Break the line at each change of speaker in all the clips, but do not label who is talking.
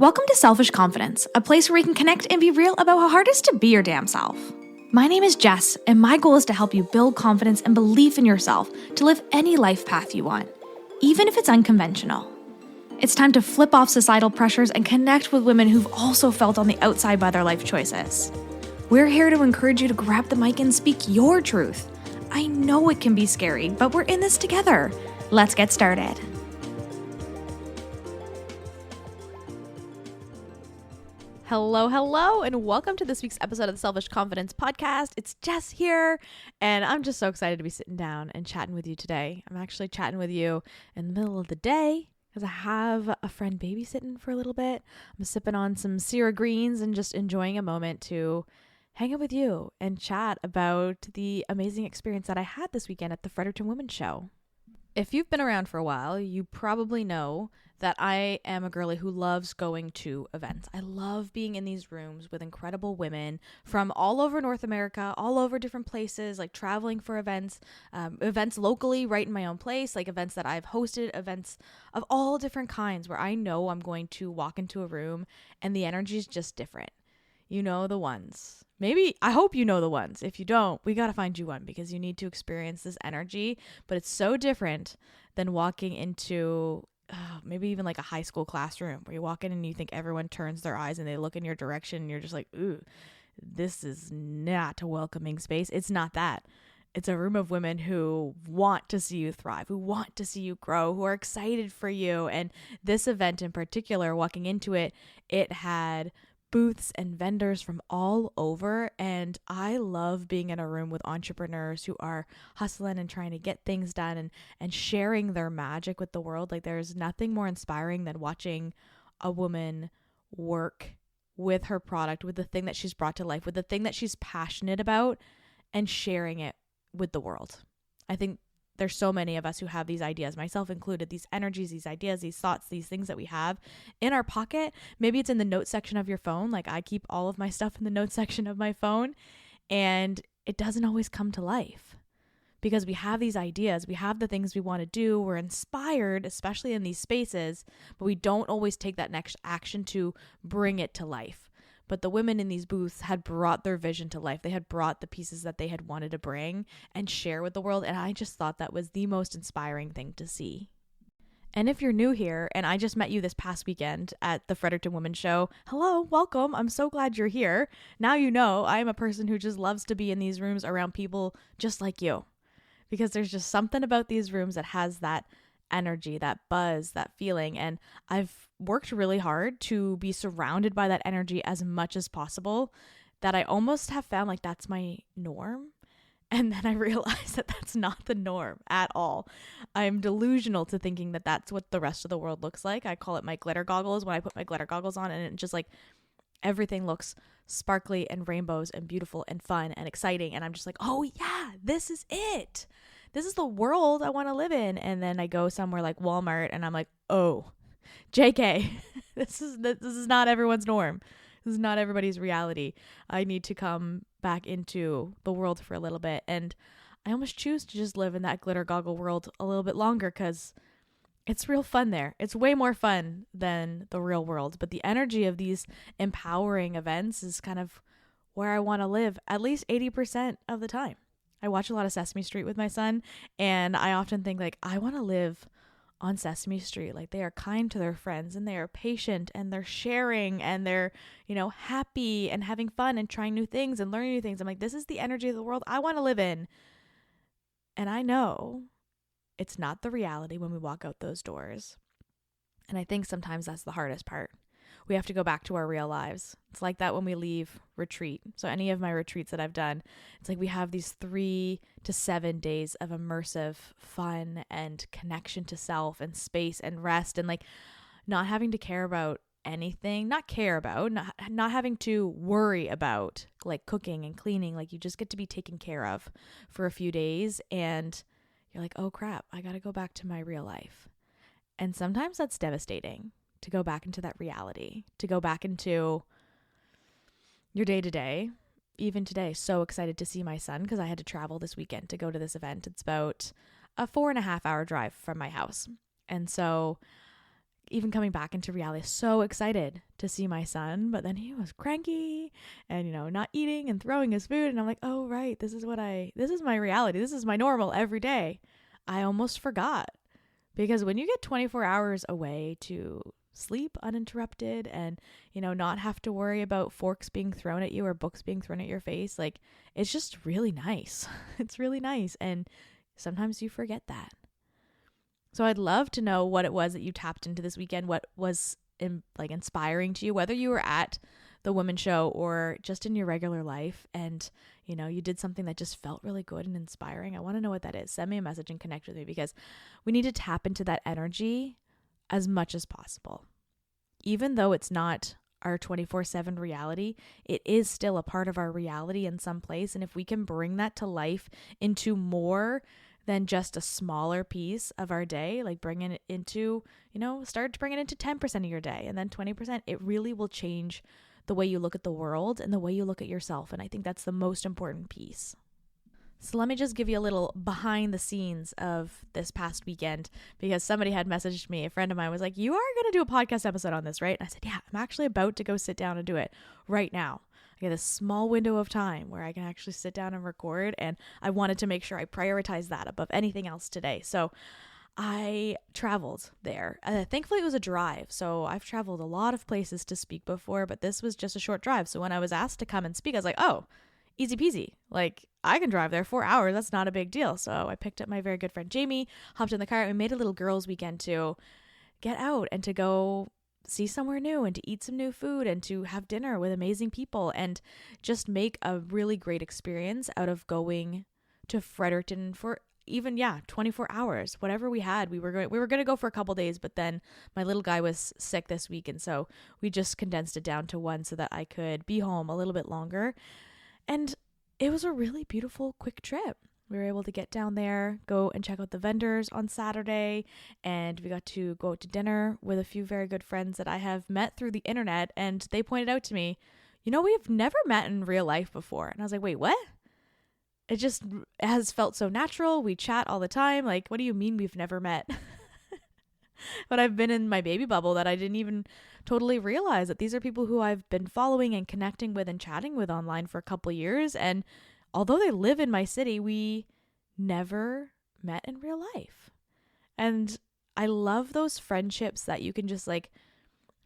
Welcome to Selfish Confidence, a place where we can connect and be real about how hard it is to be your damn self. My name is Jess, and my goal is to help you build confidence and belief in yourself to live any life path you want, even if it's unconventional. It's time to flip off societal pressures and connect with women who've also felt on the outside by their life choices. We're here to encourage you to grab the mic and speak your truth. I know it can be scary, but we're in this together. Let's get started. Hello, and welcome to this week's episode of the Selfish Confidence Podcast. It's Jess here, and I'm just so excited to be sitting down and chatting with you today. I'm actually chatting with you in the middle of the day because I have a friend babysitting for a little bit. I'm sipping on some Sierra Greens and just enjoying a moment to hang out with you and chat about the amazing experience that I had this weekend at the Fredericton Women Show. If you've been around for a while, you probably know that I am a girly who loves going to events. I love being in these rooms with incredible women from all over North America, all over different places, like traveling for events, events locally right in my own place, like events that I've hosted, events of all different kinds where I know I'm going to walk into a room and the energy is just different. You know the ones. Maybe, I hope you know the ones. If you don't, we got to find you one because you need to experience this energy. But it's so different than walking into maybe even like a high school classroom where you walk in and you think everyone turns their eyes and they look in your direction and you're just like, ooh, this is not a welcoming space. It's not that. It's a room of women who want to see you thrive, who want to see you grow, who are excited for you. And this event in particular, walking into it, it had booths and vendors from all over, and I love being in a room with entrepreneurs who are hustling and trying to get things done and sharing their magic with the world. Like, there's nothing more inspiring than watching a woman work with her product, with the thing that she's brought to life, with the thing that she's passionate about, and sharing it with the world. I think there's so many of us who have these ideas, myself included, these energies, these ideas, these thoughts, these things that we have in our pocket. Maybe it's in the notes section of your phone. Like, I keep all of my stuff in the notes section of my phone, and it doesn't always come to life because we have these ideas. We have the things we want to do. We're inspired, especially in these spaces, but we don't always take that next action to bring it to life. But the women in these booths had brought their vision to life. They had brought the pieces that they had wanted to bring and share with the world. And I just thought that was the most inspiring thing to see. And if you're new here and I just met you this past weekend at the Fredericton Women Show, hello, welcome. I'm so glad you're here. Now you know I am a person who just loves to be in these rooms around people just like you, because there's just something about these rooms that has that energy, that buzz, that feeling. And I've worked really hard to be surrounded by that energy as much as possible, that I almost have found like that's my norm. And then I realized that that's not the norm at all. I'm delusional to thinking that that's what the rest of the world looks like. I call it my glitter goggles when I put my glitter goggles on, and it just like everything looks sparkly and rainbows and beautiful and fun and exciting. And I'm just like, oh yeah, this is it. This is the world I want to live in. And then I go somewhere like Walmart and I'm like, oh, JK, this is not everyone's norm. This is not everybody's reality. I need to come back into the world for a little bit. And I almost choose to just live in that glitter goggle world a little bit longer because it's real fun there. It's way more fun than the real world. But the energy of these empowering events is kind of where I want to live at least 80% of the time. I watch a lot of Sesame Street with my son, and I often think like, I want to live on Sesame Street. Like, they are kind to their friends and they are patient and they're sharing and they're, happy and having fun and trying new things and learning new things. I'm like, this is the energy of the world I want to live in. And I know it's not the reality when we walk out those doors. And I think sometimes that's the hardest part. We have to go back to our real lives. It's like that when we leave retreat. So any of my retreats that I've done, it's like we have these 3 to 7 days of immersive fun and connection to self and space and rest and like not having to care about anything, not having to worry about like cooking and cleaning. Like, you just get to be taken care of for a few days and you're like, oh crap, I got to go back to my real life. And sometimes that's devastating. To go back into that reality, to go back into your day to day. Even today, so excited to see my son because I had to travel this weekend to go to this event. It's about a 4.5 hour drive from my house. And so even coming back into reality, so excited to see my son, but then he was cranky and, not eating and throwing his food. And I'm like, oh, right. This is my reality. This is my normal every day. I almost forgot, because when you get 24 hours away to sleep uninterrupted and, not have to worry about forks being thrown at you or books being thrown at your face, like, it's just really nice. It's really nice. And sometimes you forget that. So I'd love to know what it was that you tapped into this weekend, what was inspiring to you, whether you were at the Women Show or just in your regular life and, you did something that just felt really good and inspiring. I want to know what that is. Send me a message and connect with me, because we need to tap into that energy as much as possible. Even though it's not our 24/7 reality, it is still a part of our reality in some place. And if we can bring that to life into more than just a smaller piece of our day, like bring it into, start to bring it into 10% of your day and then 20%, it really will change the way you look at the world and the way you look at yourself. And I think that's the most important piece. So let me just give you a little behind the scenes of this past weekend, because somebody had messaged me. A friend of mine was like, you are going to do a podcast episode on this, right? And I said, yeah, I'm actually about to go sit down and do it right now. I get a small window of time where I can actually sit down and record, and I wanted to make sure I prioritize that above anything else today. So I traveled there. Thankfully, it was a drive. So I've traveled a lot of places to speak before, but this was just a short drive. So when I was asked to come and speak, I was like, oh, easy peasy. Like, I can drive there 4 hours. That's not a big deal. So I picked up my very good friend Jamie, hopped in the car, and we made a little girls' weekend to get out and to go see somewhere new and to eat some new food and to have dinner with amazing people and just make a really great experience out of going to Fredericton for even 24 hours. Whatever we had, we were going to go for a couple days, but then my little guy was sick this week, and so we just condensed it down to one so that I could be home a little bit longer. And it was a really beautiful, quick trip. We were able to get down there, go and check out the vendors on Saturday, and we got to go out to dinner with a few very good friends that I have met through the internet, and they pointed out to me, we've never met in real life before. And I was like, wait, what? It just has felt so natural. We chat all the time. Like, what do you mean we've never met? But I've been in my baby bubble that I didn't even totally realize that these are people who I've been following and connecting with and chatting with online for a couple years. And although they live in my city, we never met in real life. And I love those friendships that you can just like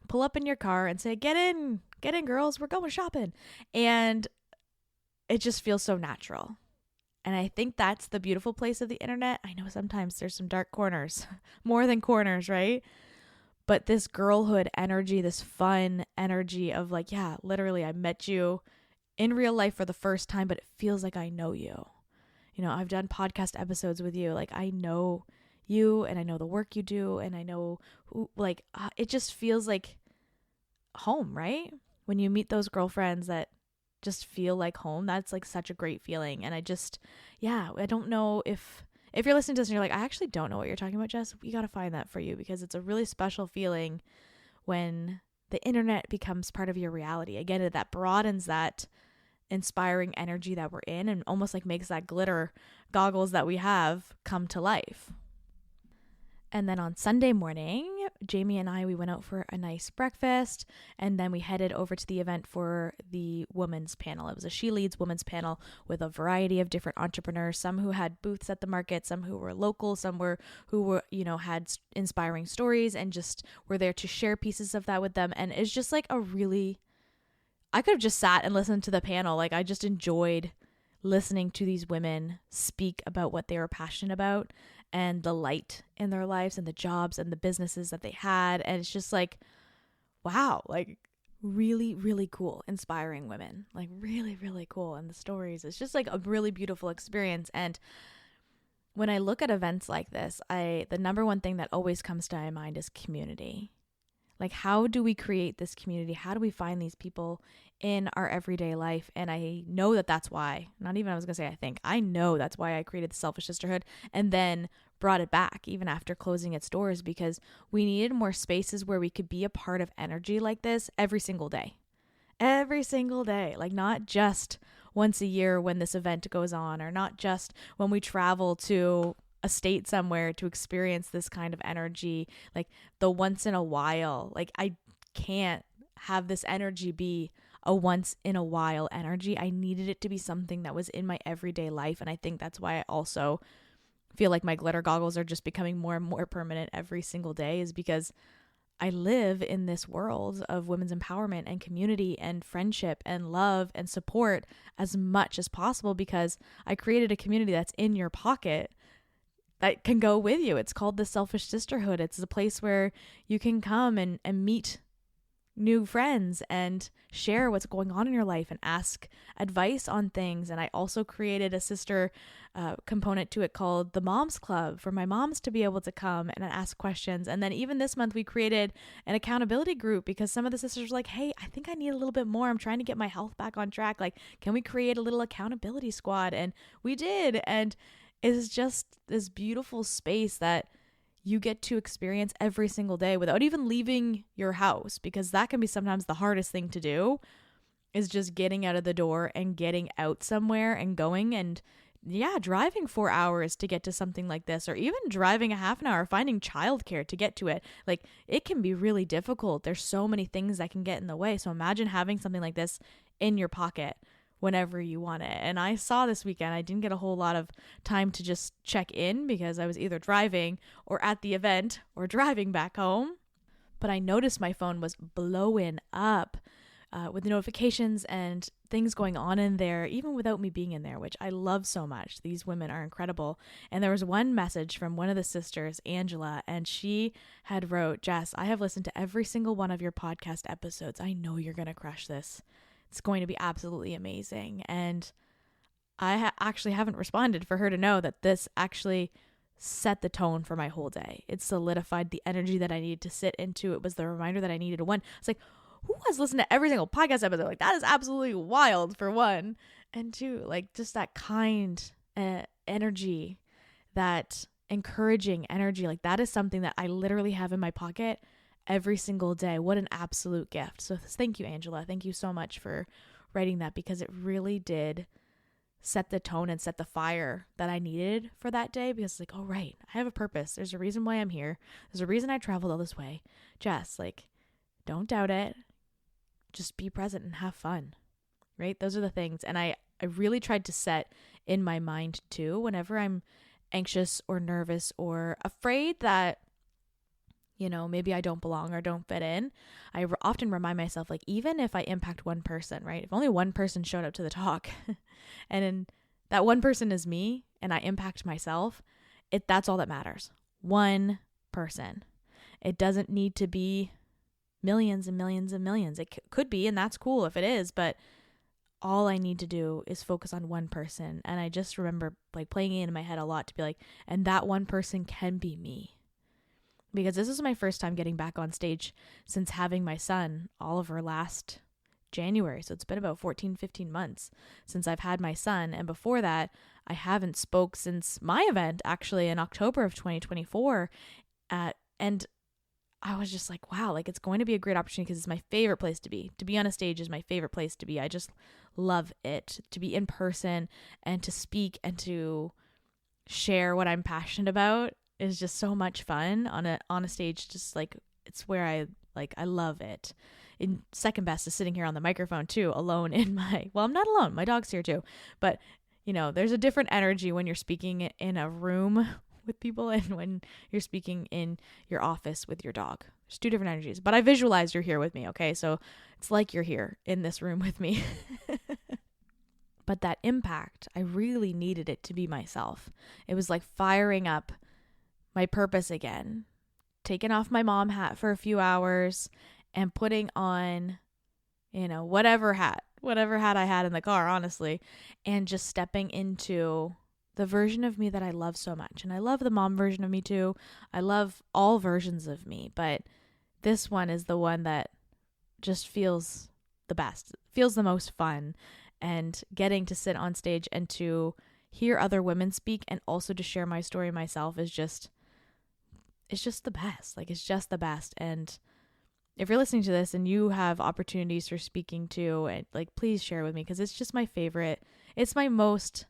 pull up in your car and say, get in girls, we're going shopping. And it just feels so natural. And I think that's the beautiful place of the internet. I know sometimes there's some dark corners, more than corners, right? But this girlhood energy, this fun energy of like, yeah, literally I met you in real life for the first time, but it feels like I know you. I've done podcast episodes with you. Like, I know you and I know the work you do and I know who, like, it just feels like home, right? When you meet those girlfriends that just feel like home, that's like such a great feeling. And I don't know if you're listening to this and you're like, I actually don't know what you're talking about, Jess, we got to find that for you, because it's a really special feeling when the internet becomes part of your reality. Again, that broadens that inspiring energy that we're in and almost like makes that glitter goggles that we have come to life. And then on Sunday morning, Jamie and we went out for a nice breakfast, and then we headed over to the event for the women's panel. It was a She Leads women's panel with a variety of different entrepreneurs, some who had booths at the market, some who were local, some who were, had inspiring stories and just were there to share pieces of that with them. And it's just like I could have just sat and listened to the panel. Like, I just enjoyed listening to these women speak about what they were passionate about and the light in their lives and the jobs and the businesses that they had. And it's just like, wow, like really, really cool, inspiring women, like really, really cool. And the stories, it's just like a really beautiful experience. And when I look at events like this, the number one thing that always comes to my mind is community. Like, how do we create this community? How do we find these people in our everyday life? And I know that's why, I know that's why I created the Selfish Sisterhood and then brought it back even after closing its doors, because we needed more spaces where we could be a part of energy like this every single day, like not just once a year when this event goes on, or not just when we travel to a state somewhere to experience this kind of energy, like the once in a while. Like I can't have this energy be a once in a while energy. I needed it to be something that was in my everyday life. And I think that's why I also feel like my glitter goggles are just becoming more and more permanent every single day, is because I live in this world of women's empowerment and community and friendship and love and support as much as possible, because I created a community that's in your pocket that can go with you. It's called the Selfish Sisterhood. It's a place where you can come and meet new friends and share what's going on in your life and ask advice on things. And I also created a sister component to it called the Moms Club for my moms to be able to come and ask questions. And then even this month we created an accountability group because some of the sisters were like, hey, I think I need a little bit more. I'm trying to get my health back on track. Like, can we create a little accountability squad? And we did. And it's just this beautiful space that you get to experience every single day without even leaving your house, because that can be sometimes the hardest thing to do, is just getting out of the door and getting out somewhere and going and driving 4 hours to get to something like this, or even driving a half an hour, finding childcare to get to it. Like, it can be really difficult. There's so many things that can get in the way. So imagine having something like this in your pocket whenever you want it. And I saw this weekend, I didn't get a whole lot of time to just check in because I was either driving or at the event or driving back home. But I noticed my phone was blowing up with the notifications and things going on in there, even without me being in there, which I love so much. These women are incredible. And there was one message from one of the sisters, Angela, and she had wrote, Jess, I have listened to every single one of your podcast episodes. I know you're going to crush this. It's going to be absolutely amazing. And I actually haven't responded for her to know that this actually set the tone for my whole day. It solidified the energy that I needed to sit into. It was the reminder that I needed to one. It's like, who has listened to every single podcast episode? Like, that is absolutely wild, for one. And two, like, just that kind energy, that encouraging energy, like that is something that I literally have in my pocket every single day. What an absolute gift. So thank you, Angela. Thank you so much for writing that, because it really did set the tone and set the fire that I needed for that day. Because it's like, oh, right, I have a purpose. There's a reason why I'm here. There's a reason I traveled all this way. Jess, like, don't doubt it. Just be present and have fun, right? Those are the things. And I really tried to set in my mind too, whenever I'm anxious or nervous or afraid that, you know, maybe I don't belong or don't fit in, I often remind myself, like, even if I impact one person, right? If only one person showed up to the talk and then that one person is me and I impact myself, that's all that matters. One person. It doesn't need to be millions and millions and millions. It could be, and that's cool if it is, but all I need to do is focus on one person. And I just remember like playing it in my head a lot to be like, and that one person can be me. Because this is my first time getting back on stage since having my son, Oliver, last January. So it's been about 15 months since I've had my son. And before that, I haven't spoke since my event, actually, in October of 2024. And I was just like, wow, like, it's going to be a great opportunity because it's my favorite place to be. To be on a stage is my favorite place to be. I just love it, to be in person and to speak and to share what I'm passionate about is just so much fun on a stage. Just like, it's where I love it. And second best is sitting here on the microphone too, alone in I'm not alone. My dog's here too, but you know, there's a different energy when you're speaking in a room with people and when you're speaking in your office with your dog. There's two different energies, but I visualize you're here with me. Okay. So it's like you're here in this room with me. But that impact, I really needed it to be myself. It was like firing up my purpose again, taking off my mom hat for a few hours and putting on, you know, whatever hat I had in the car, honestly, and just stepping into the version of me that I love so much. And I love the mom version of me too. I love all versions of me, but this one is the one that just feels the best, feels the most fun. And getting to sit on stage and to hear other women speak and also to share my story myself is just, it's just the best. Like, it's just the best. And if you're listening to this and you have opportunities for speaking too, and like, please share with me, because it's just my favorite. It's my most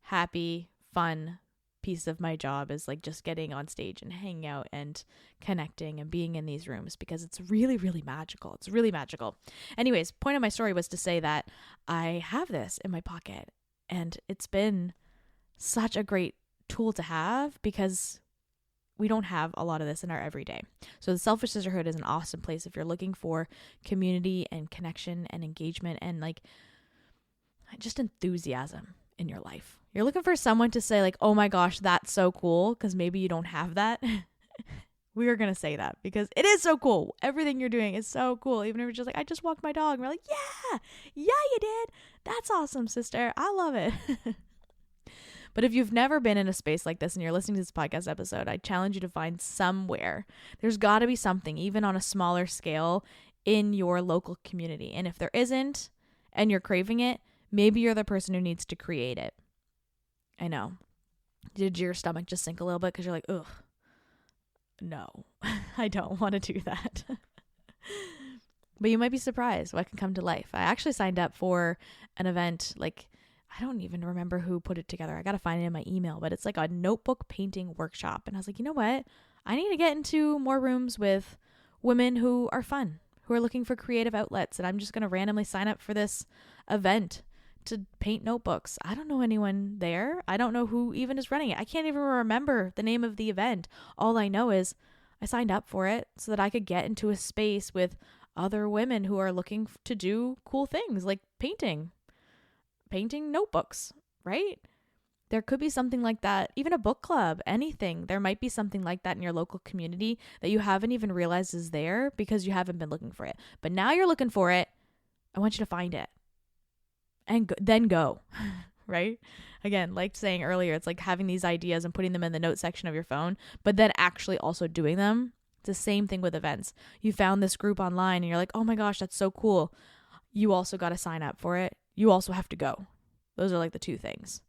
happy, fun piece of my job is like just getting on stage and hanging out and connecting and being in these rooms, because it's really, really magical. It's really magical. Anyways, point of my story was to say that I have this in my pocket, and it's been such a great tool to have because we don't have a lot of this in our everyday. So the Selfish Sisterhood is an awesome place if you're looking for community and connection and engagement and like just enthusiasm in your life. You're looking for someone to say like, oh my gosh, that's so cool, because maybe you don't have that. We are going to say that because it is so cool. Everything you're doing is so cool. Even if you're just like, I just walked my dog. And we're like, yeah, you did. That's awesome, sister. I love it. But if you've never been in a space like this and you're listening to this podcast episode, I challenge you to find somewhere. There's got to be something, even on a smaller scale, in your local community. And if there isn't and you're craving it, maybe you're the person who needs to create it. I know. Did your stomach just sink a little bit because you're like, ugh, no, I don't want to do that. But you might be surprised what can come to life. I actually signed up for an event, like, I don't even remember who put it together. I got to find it in my email, but it's like a notebook painting workshop. And I was like, you know what? I need to get into more rooms with women who are fun, who are looking for creative outlets. And I'm just going to randomly sign up for this event to paint notebooks. I don't know anyone there. I don't know who even is running it. I can't even remember the name of the event. All I know is I signed up for it so that I could get into a space with other women who are looking to do cool things like painting notebooks, right? There could be something like that, even a book club, anything. There might be something like that in your local community that you haven't even realized is there because you haven't been looking for it. But now you're looking for it. I want you to find it and then go, right? Again, like saying earlier, it's like having these ideas and putting them in the note section of your phone, but then actually also doing them. It's the same thing with events. You found this group online and you're like, oh my gosh, that's so cool. You also got to sign up for it. You also have to go. Those are like the two things.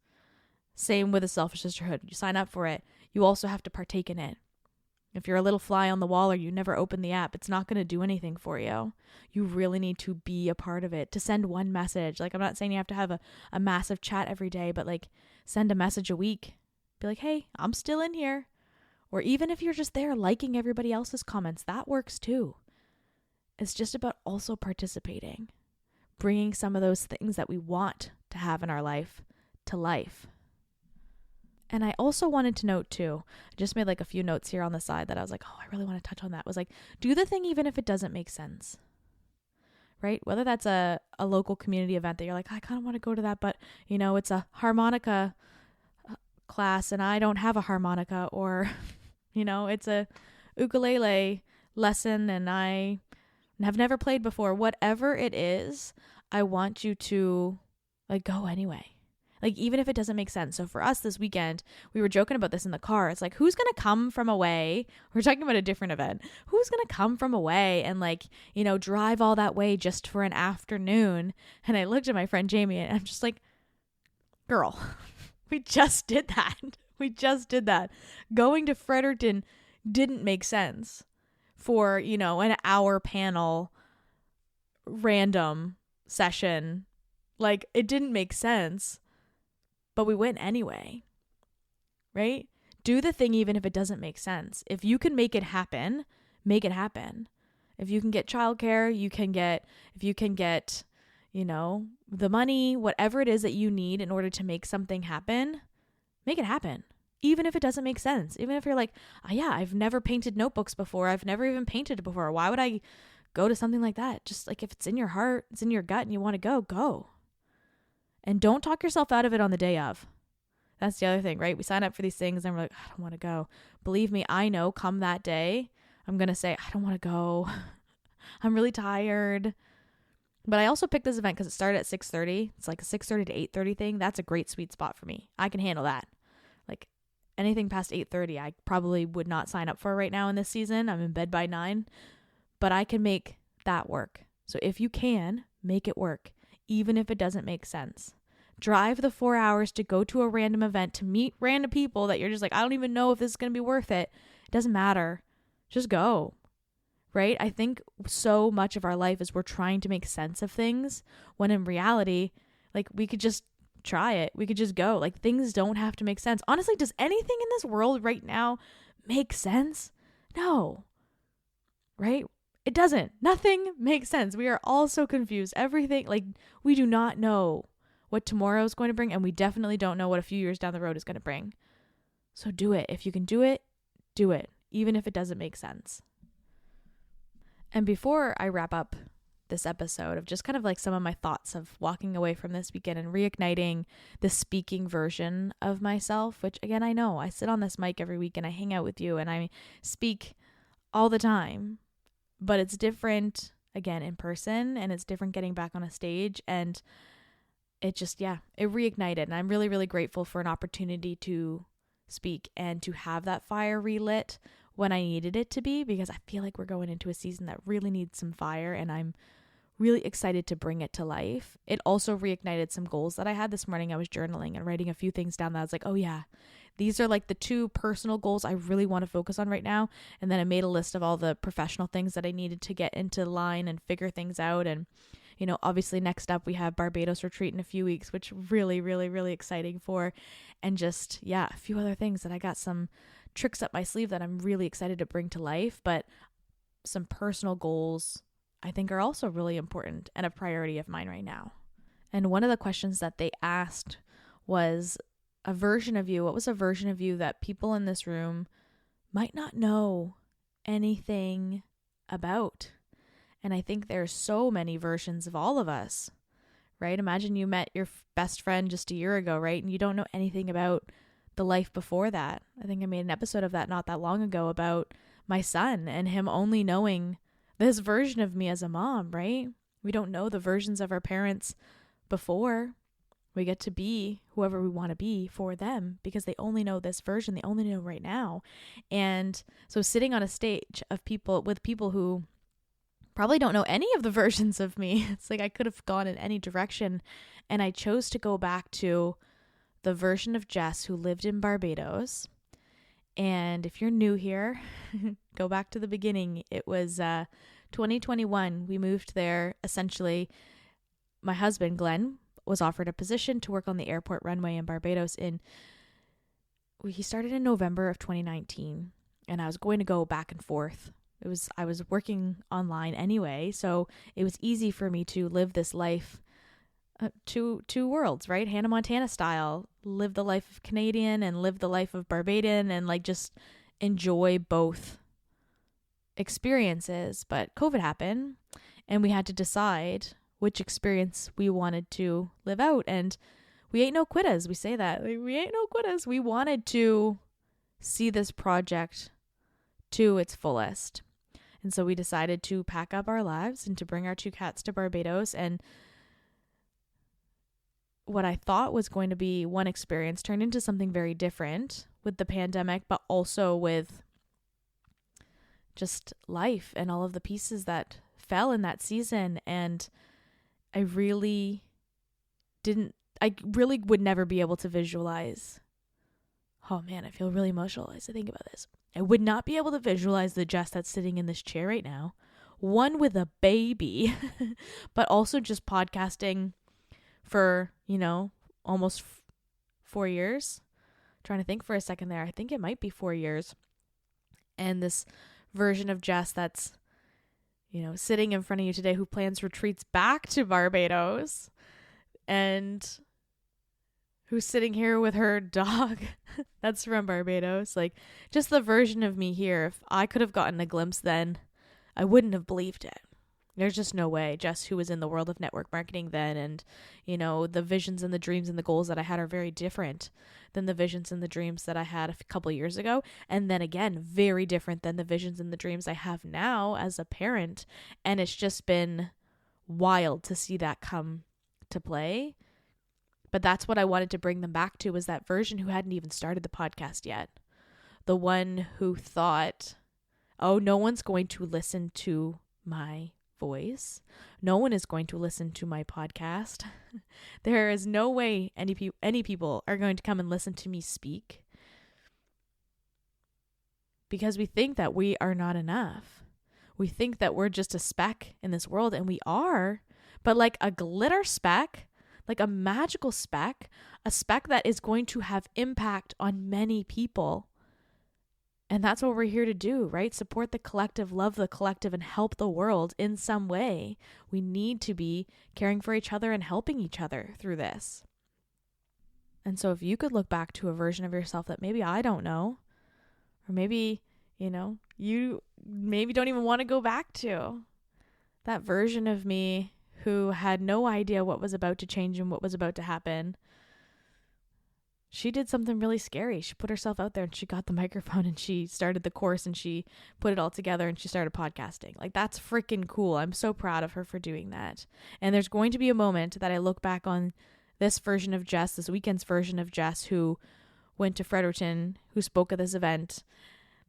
Same with the Selfish Sisterhood. You sign up for it. You also have to partake in it. If you're a little fly on the wall or you never open the app, it's not going to do anything for you. You really need to be a part of it, to send one message. Like, I'm not saying you have to have a massive chat every day, but like send a message a week. Be like, hey, I'm still in here. Or even if you're just there liking everybody else's comments, that works too. It's just about also participating. Bringing some of those things that we want to have in our life to life. And I also wanted to note too, I just made like a few notes here on the side that I was like, oh, I really want to touch on that. Was like, do the thing even if it doesn't make sense, right? Whether that's a local community event that you're like, I kind of want to go to that, but you know, it's a harmonica class and I don't have a harmonica, or, you know, it's a ukulele lesson and I have never played before. Whatever it is, I want you to like go anyway. Like, even if it doesn't make sense. So for us this weekend, we were joking about this in the car. It's like, who's going to come from away? We're talking about a different event. Who's going to come from away and like, you know, drive all that way just for an afternoon? And I looked at my friend Jamie and I'm just like, girl, we just did that. We just did that. Going to Fredericton didn't make sense for, you know, an hour panel random session. Like, it didn't make sense. But we went anyway, right? Do the thing even if it doesn't make sense. If you can make it happen, make it happen. If you can get childcare, if you can get, you know, the money, whatever it is that you need in order to make something happen, make it happen. Even if it doesn't make sense. Even if you're like, oh, yeah, I've never painted notebooks before. I've never even painted before. Why would I go to something like that? Just like if it's in your heart, it's in your gut and you want to go, go. And don't talk yourself out of it on the day of. That's the other thing, right? We sign up for these things and we're like, I don't want to go. Believe me, I know come that day, I'm going to say, I don't want to go. I'm really tired. But I also picked this event because it started at 6:30. It's like a 6:30 to 8:30 thing. That's a great sweet spot for me. I can handle that. Like anything past 8:30, I probably would not sign up for right now in this season. I'm in bed by 9. But I can make that work. So if you can, make it work. Even if it doesn't make sense. Drive the 4 hours to go to a random event to meet random people that you're just like, I don't even know if this is going to be worth it. It doesn't matter. Just go. Right? I think so much of our life is we're trying to make sense of things when in reality, like we could just try it. We could just go. Like, things don't have to make sense. Honestly, does anything in this world right now make sense? No. Right? It doesn't. Nothing makes sense. We are all so confused. Everything, like, we do not know what tomorrow is going to bring, and we definitely don't know what a few years down the road is going to bring. So do it. If you can do it, even if it doesn't make sense. And before I wrap up this episode of just kind of like some of my thoughts of walking away from this weekend and reigniting the speaking version of myself, which again, I know I sit on this mic every week and I hang out with you and I speak all the time, but it's different again in person, and it's different getting back on a stage, and it just, it reignited. And I'm really, really grateful for an opportunity to speak and to have that fire relit when I needed it to be, because I feel like we're going into a season that really needs some fire, and I'm really excited to bring it to life. It also reignited some goals that I had this morning. I was journaling and writing a few things down that I was like, oh yeah, these are like the 2 personal goals I really want to focus on right now. And then I made a list of all the professional things that I needed to get into line and figure things out. And, you know, obviously next up we have Barbados retreat in a few weeks, which really, really, really exciting for. And just, a few other things that I got some tricks up my sleeve that I'm really excited to bring to life. But some personal goals I think are also really important and a priority of mine right now. And one of the questions that they asked was a version of you. What was a version of you that people in this room might not know anything about? And I think there's so many versions of all of us, right? Imagine you met your best friend just a year ago, right? And you don't know anything about the life before that. I think I made an episode of that not that long ago about my son and him only knowing this version of me as a mom, right? We don't know the versions of our parents before. We get to be whoever we want to be for them because they only know this version. They only know right now. And so sitting on a stage of people who probably don't know any of the versions of me, it's like I could have gone in any direction. And I chose to go back to the version of Jess who lived in Barbados. And if you're new here, go back to the beginning. It was 2021. We moved there. Essentially, my husband, Glenn, was offered a position to work on the airport runway in Barbados. He started in November of 2019, and I was going to go back and forth. I was working online anyway, so it was easy for me to live this life, two worlds, right? Hannah Montana style, live the life of Canadian and live the life of Barbadian, and like just enjoy both experiences. But COVID happened, and we had to decide which experience we wanted to live out. And we ain't no quitters. We say that. We ain't no quitters. We wanted to see this project to its fullest. And so we decided to pack up our lives and to bring our 2 cats to Barbados. And what I thought was going to be one experience turned into something very different with the pandemic, but also with just life and all of the pieces that fell in that season. And I really would never be able to visualize. Oh man, I feel really emotional as I think about this. I would not be able to visualize the Jess that's sitting in this chair right now, one with a baby, but also just podcasting for, almost 4 years. Trying to think for a second there. I think it might be 4 years. And this version of Jess that's, sitting in front of you today who plans retreats back to Barbados and who's sitting here with her dog that's from Barbados. Like, just the version of me here. If I could have gotten a glimpse then, I wouldn't have believed it. There's just no way. Jess, who was in the world of network marketing then, and, the visions and the dreams and the goals that I had are very different than the visions and the dreams that I had a couple years ago. And then again, very different than the visions and the dreams I have now as a parent. And it's just been wild to see that come to play. But that's what I wanted to bring them back to, was that version who hadn't even started the podcast yet. The one who thought, oh, no one's going to listen to my voice. No one is going to listen to my podcast. There is no way any people are going to come and listen to me speak, because we think that we are not enough. We think that we're just a speck in this world, and we are, but like a glitter speck like a magical speck, a speck that is going to have impact on many people. And that's what we're here to do, right? Support the collective, love the collective, and help the world in some way. We need to be caring for each other and helping each other through this. And so if you could look back to a version of yourself that maybe I don't know, or maybe, you maybe don't even want to go back to, that version of me who had no idea what was about to change and what was about to happen, she did something really scary. She put herself out there and she got the microphone and she started the course and she put it all together and she started podcasting. Like, that's freaking cool. I'm so proud of her for doing that. And there's going to be a moment that I look back on this version of Jess, this weekend's version of Jess, who went to Fredericton, who spoke at this event.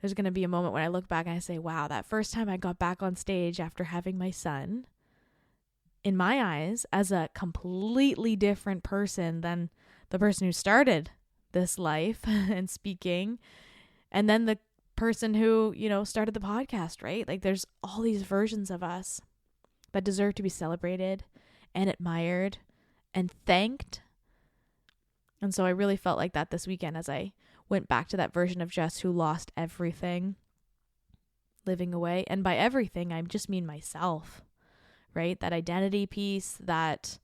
There's going to be a moment when I look back and I say, wow, that first time I got back on stage after having my son, in my eyes, as a completely different person than the person who started this life and speaking, and then the person who, started the podcast, right? Like, there's all these versions of us that deserve to be celebrated and admired and thanked. And so I really felt like that this weekend as I went back to that version of Jess who lost everything living away. And by everything, I just mean myself, right? That identity piece, that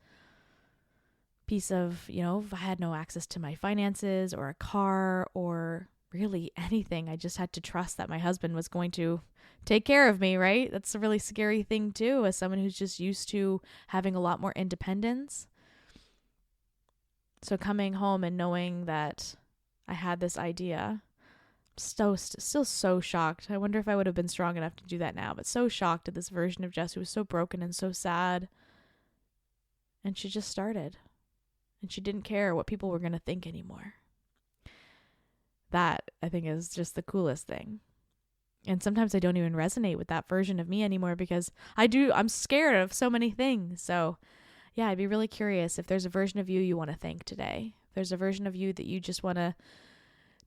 piece of, if I had no access to my finances or a car or really anything, I just had to trust that my husband was going to take care of me, right? That's a really scary thing too, as someone who's just used to having a lot more independence. So coming home and knowing that I had this idea, still so shocked. I wonder if I would have been strong enough to do that now, but so shocked at this version of Jess who was so broken and so sad. And she just started. And she didn't care what people were going to think anymore. That, I think, is just the coolest thing. And sometimes I don't even resonate with that version of me anymore because I'm scared of so many things. So yeah, I'd be really curious if there's a version of you want to thank today. If there's a version of you that you just want to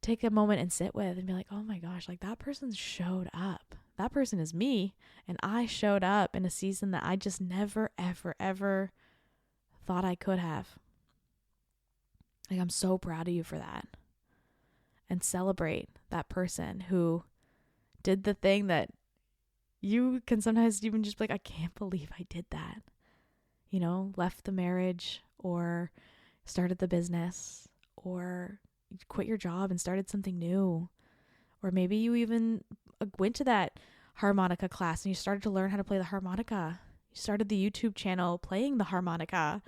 take a moment and sit with and be like, oh my gosh, like that person showed up. That person is me. And I showed up in a season that I just never, ever, ever thought I could have. Like, I'm so proud of you for that. And celebrate that person who did the thing that you can sometimes even just be like, I can't believe I did that. Left the marriage or started the business or quit your job and started something new. Or maybe you even went to that harmonica class and you started to learn how to play the harmonica. You started the YouTube channel playing the harmonica.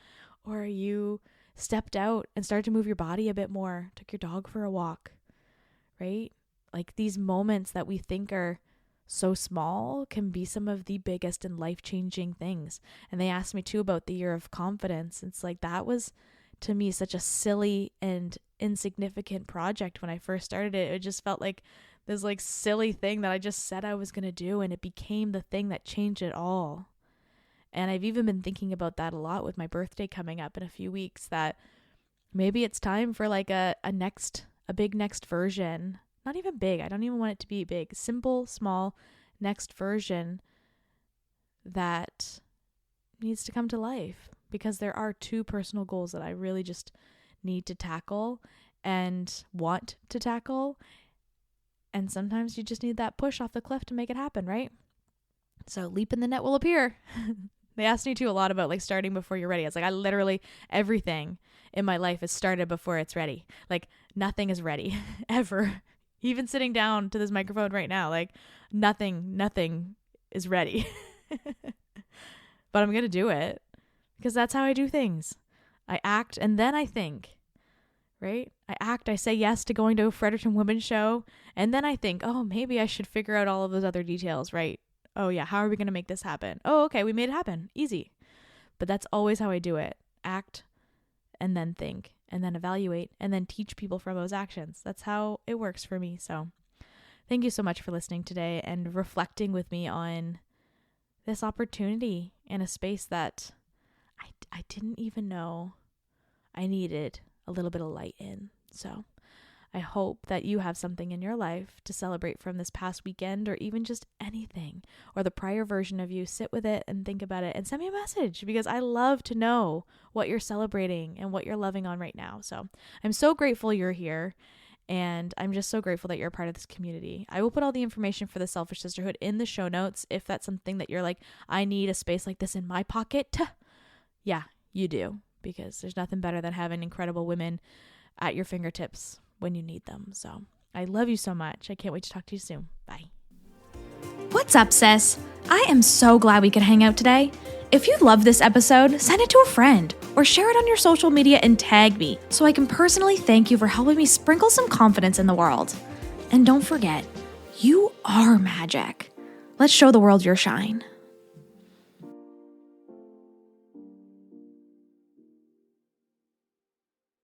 Or you stepped out and started to move your body a bit more, took your dog for a walk, right? Like, these moments that we think are so small can be some of the biggest and life-changing things. And they asked me too about the year of confidence. It's like, that was to me such a silly and insignificant project when I first started it. It just felt like this like silly thing that I just said I was going to do, and it became the thing that changed it all. And I've even been thinking about that a lot with my birthday coming up in a few weeks, that maybe it's time for like a big next version. Not even big. I don't even want it to be big. Simple, small, next version that needs to come to life, because there are two personal goals that I really just need to tackle and want to tackle. And sometimes you just need that push off the cliff to make it happen, right? So leap in the net will appear. They asked me too a lot about like starting before you're ready. I was like, I literally, everything in my life is started before it's ready. Like, nothing is ready ever. Even sitting down to this microphone right now, like nothing is ready. But I'm going to do it because that's how I do things. I act and then I think, right? I act, I say yes to going to a Fredericton Women Show. And then I think, oh, maybe I should figure out all of those other details, right? Oh yeah, how are we going to make this happen? Oh, okay, we made it happen. Easy. But that's always how I do it. Act and then think and then evaluate and then teach people from those actions. That's how it works for me. So thank you so much for listening today and reflecting with me on this opportunity in a space that I didn't even know I needed a little bit of light in. So I hope that you have something in your life to celebrate from this past weekend, or even just anything, or the prior version of you. Sit with it and think about it and send me a message, because I love to know what you're celebrating and what you're loving on right now. So I'm so grateful you're here. And I'm just so grateful that you're a part of this community. I will put all the information for the Selfish Sisterhood in the show notes. If that's something that you're like, I need a space like this in my pocket. Yeah, you do. Because there's nothing better than having incredible women at your fingertips when you need them. So I love you so much. I can't wait to talk to you soon. Bye.
What's up, sis? I am so glad we could hang out today. If you loved this episode, send it to a friend or share it on your social media and tag me so I can personally thank you for helping me sprinkle some confidence in the world. And don't forget, you are magic. Let's show the world your shine.